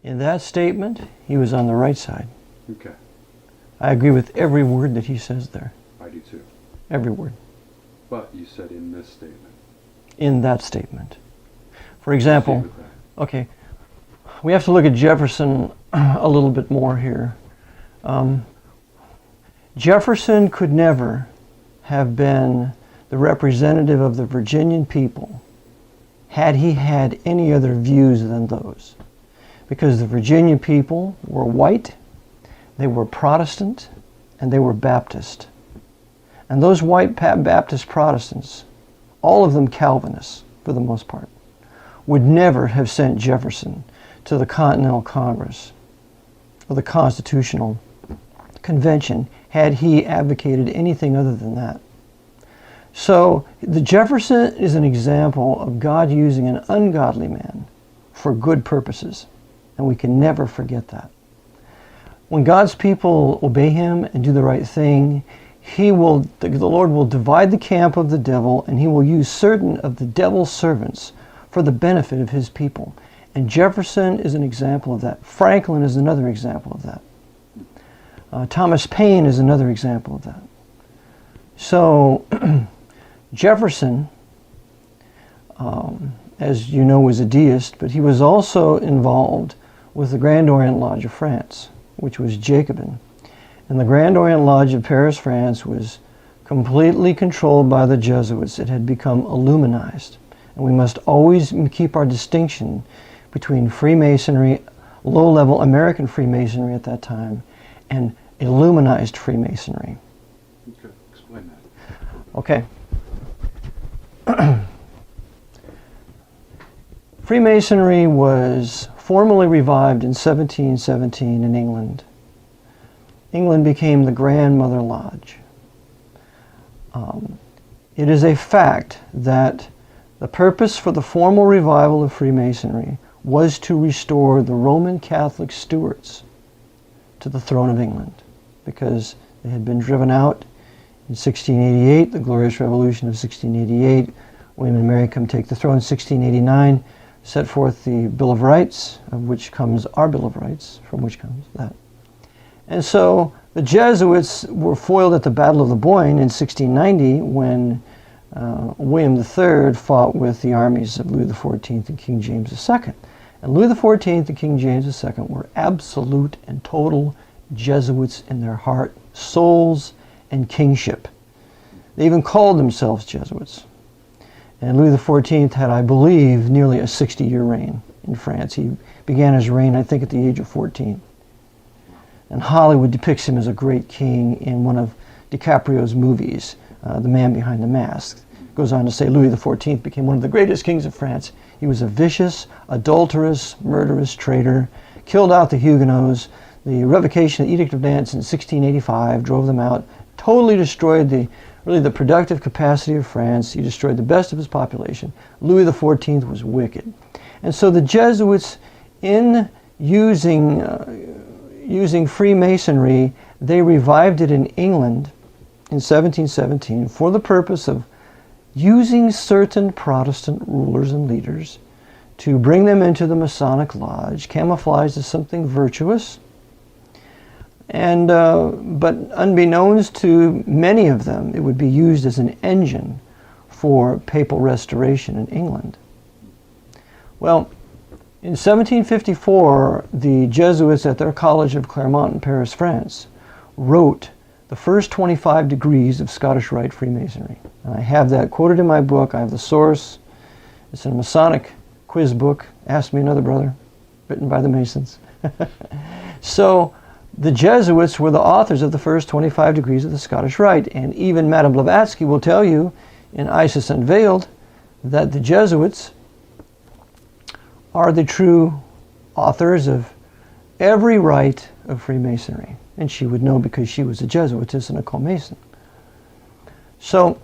In that statement, he was on the right side. Okay. I agree with every word that he says there. I do too. Every word. But you said in this statement. In that statement. For example, okay, we have to look at Jefferson a little bit more here. Jefferson could never have been the representative of the Virginian people had he had any other views than those. Because the Virginian people were white, they were Protestant, and they were Baptist. And those white Baptist Protestants, all of them Calvinists for the most part, would never have sent Jefferson to the Continental Congress or the Constitutional Convention had he advocated anything other than that. So the Jefferson is an example of God using an ungodly man for good purposes, and we can never forget that. When God's people obey him and do the right thing, the Lord will divide the camp of the devil, and he will use certain of the devil's servants for the benefit of his people. And Jefferson is an example of that. Franklin is another example of that. Thomas Paine is another example of that. So Jefferson, as you know, was a deist, but he was also involved with the Grand Orient Lodge of France, which was Jacobin. And the Grand Orient Lodge of Paris, France, was completely controlled by the Jesuits. It had become Illuminized. And we must always keep our distinction between Freemasonry, low-level American Freemasonry at that time, and Illuminized Freemasonry. Okay, explain that. Okay. Freemasonry was formally revived in 1717 in England. England became the Grandmother Lodge. It is a fact that the purpose for the formal revival of Freemasonry was to restore the Roman Catholic Stuarts to the throne of England, because they had been driven out in 1688, the Glorious Revolution of 1688. William and Mary come take the throne in 1689, set forth the Bill of Rights, of which comes our Bill of Rights, from which comes that. And so the Jesuits were foiled at the Battle of the Boyne in 1690 when William III fought with the armies of Louis XIV and King James II. And Louis XIV and King James II were absolute and total Jesuits in their heart, souls, and kingship. They even called themselves Jesuits. And Louis XIV had, I believe, nearly a 60-year reign in France. He began his reign, I think, at the age of 14. And Hollywood depicts him as a great king in one of DiCaprio's movies, The Man Behind the Mask. Goes on to say Louis XIV became one of the greatest kings of France. He was a vicious, adulterous, murderous traitor, killed out the Huguenots. The revocation of the Edict of Nantes in 1685 drove them out, totally destroyed the productive capacity of France. He destroyed the best of his population. Louis XIV was wicked. And so the Jesuits, in using Freemasonry, they revived it in England in 1717 for the purpose of using certain Protestant rulers and leaders to bring them into the Masonic Lodge, camouflaged as something virtuous. And but unbeknownst to many of them, it would be used as an engine for papal restoration in England. Well, in 1754, the Jesuits at their College of Clermont in Paris, France, wrote the first 25 degrees of Scottish Rite Freemasonry. And I have that quoted in my book. I have the source. It's a Masonic quiz book, Ask Me Another Brother, written by the Masons. So the Jesuits were the authors of the first 25 degrees of the Scottish Rite. And even Madame Blavatsky will tell you in Isis Unveiled that the Jesuits are the true authors of every rite of Freemasonry. And she would know because she was a Jesuitess and a co-Mason. So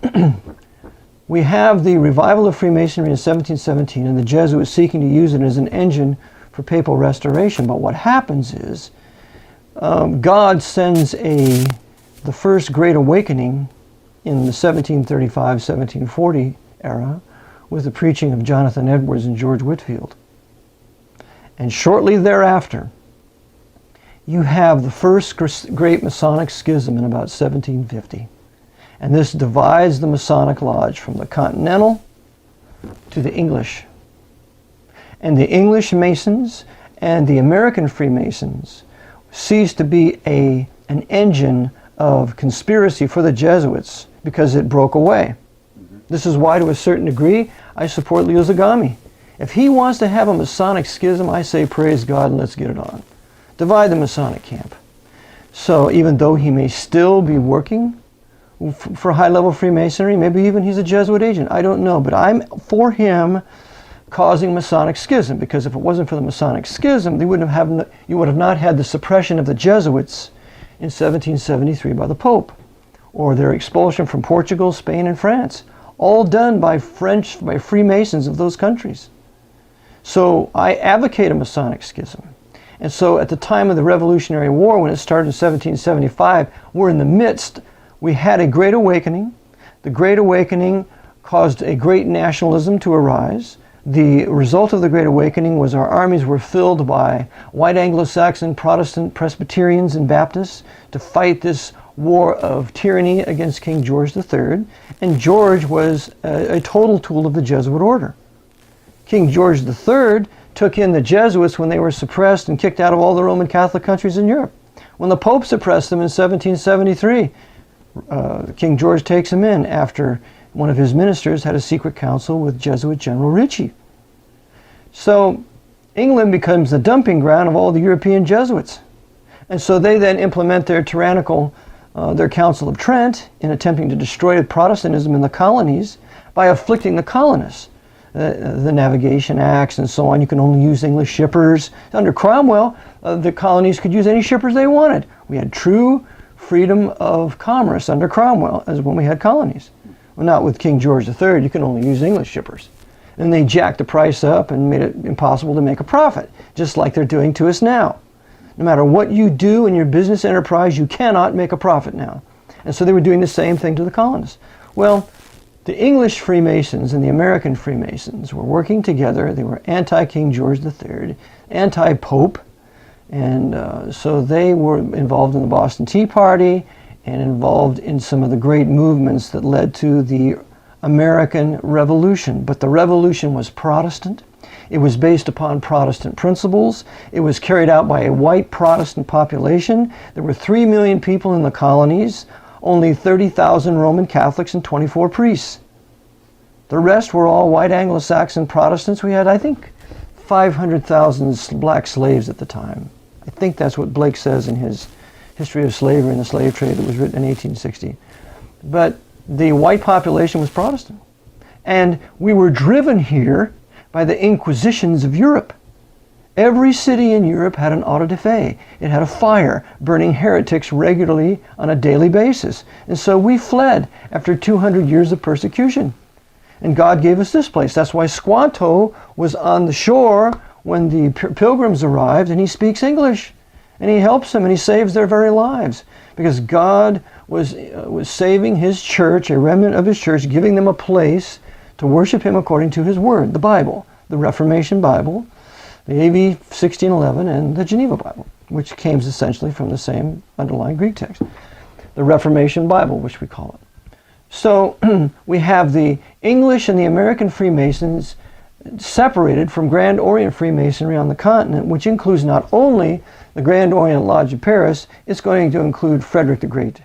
we have the revival of Freemasonry in 1717 and the Jesuits seeking to use it as an engine for papal restoration. But what happens is God sends the first Great Awakening in the 1735-1740 era with the preaching of Jonathan Edwards and George Whitefield. And shortly thereafter, you have the first great Masonic schism in about 1750. And this divides the Masonic Lodge from the Continental to the English. And the English Masons and the American Freemasons ceased to be an engine of conspiracy for the Jesuits because it broke away. This is why, to a certain degree, I support Leo Zagami. If he wants to have a Masonic schism, I say praise God and let's get it on. Divide the Masonic camp. So even though he may still be working for high-level Freemasonry, maybe even he's a Jesuit agent, I don't know, but I'm for him causing Masonic schism, because if it wasn't for the Masonic schism, you would have not had the suppression of the Jesuits in 1773 by the Pope, or their expulsion from Portugal, Spain, and France, all done by Freemasons of those countries. So I advocate a Masonic schism. And so at the time of the Revolutionary War, when it started in 1775, we're in the midst. We had a Great Awakening. The Great Awakening caused a great nationalism to arise. The result of the Great Awakening was our armies were filled by white Anglo-Saxon, Protestant, Presbyterians, and Baptists to fight this war of tyranny against King George III. And George was a total tool of the Jesuit order. King George III took in the Jesuits when they were suppressed and kicked out of all the Roman Catholic countries in Europe. When the Pope suppressed them in 1773, King George takes them in after one of his ministers had a secret council with Jesuit General Ritchie. So England becomes the dumping ground of all the European Jesuits. And so they then implement their tyrannical, their Council of Trent in attempting to destroy Protestantism in the colonies by afflicting the colonists. The Navigation Acts and so on. You can only use English shippers. Under Cromwell, the colonies could use any shippers they wanted. We had true freedom of commerce under Cromwell, as when we had colonies. Well, not with King George III. You can only use English shippers. And they jacked the price up and made it impossible to make a profit, just like they're doing to us now. No matter what you do in your business enterprise, you cannot make a profit now. And so they were doing the same thing to the colonists. Well, the English Freemasons and the American Freemasons were working together. They were anti-King George III, anti-Pope, and so they were involved in the Boston Tea Party and involved in some of the great movements that led to the American Revolution. But the Revolution was Protestant. It was based upon Protestant principles. It was carried out by a white Protestant population. There were 3 million people in the colonies, only 30,000 Roman Catholics and 24 priests. The rest were all white Anglo-Saxon Protestants. We had, I think, 500,000 black slaves at the time. I think that's what Blake says in his History of Slavery and the Slave Trade that was written in 1860. But the white population was Protestant. And we were driven here by the Inquisitions of Europe. Every city in Europe had an auto da fe. It had a fire burning heretics regularly on a daily basis. And so we fled after 200 years of persecution. And God gave us this place. That's why Squanto was on the shore when the pilgrims arrived, and he speaks English. And he helps them, and he saves their very lives. Because God was saving his church, a remnant of his church, giving them a place to worship him according to his word, the Bible, the Reformation Bible, the AV 1611, and the Geneva Bible, which came essentially from the same underlying Greek text. The Reformation Bible, which we call it. So we have the English and the American Freemasons separated from Grand Orient Freemasonry on the continent, which includes not only the Grand Orient Lodge of Paris, it's going to include Frederick the Great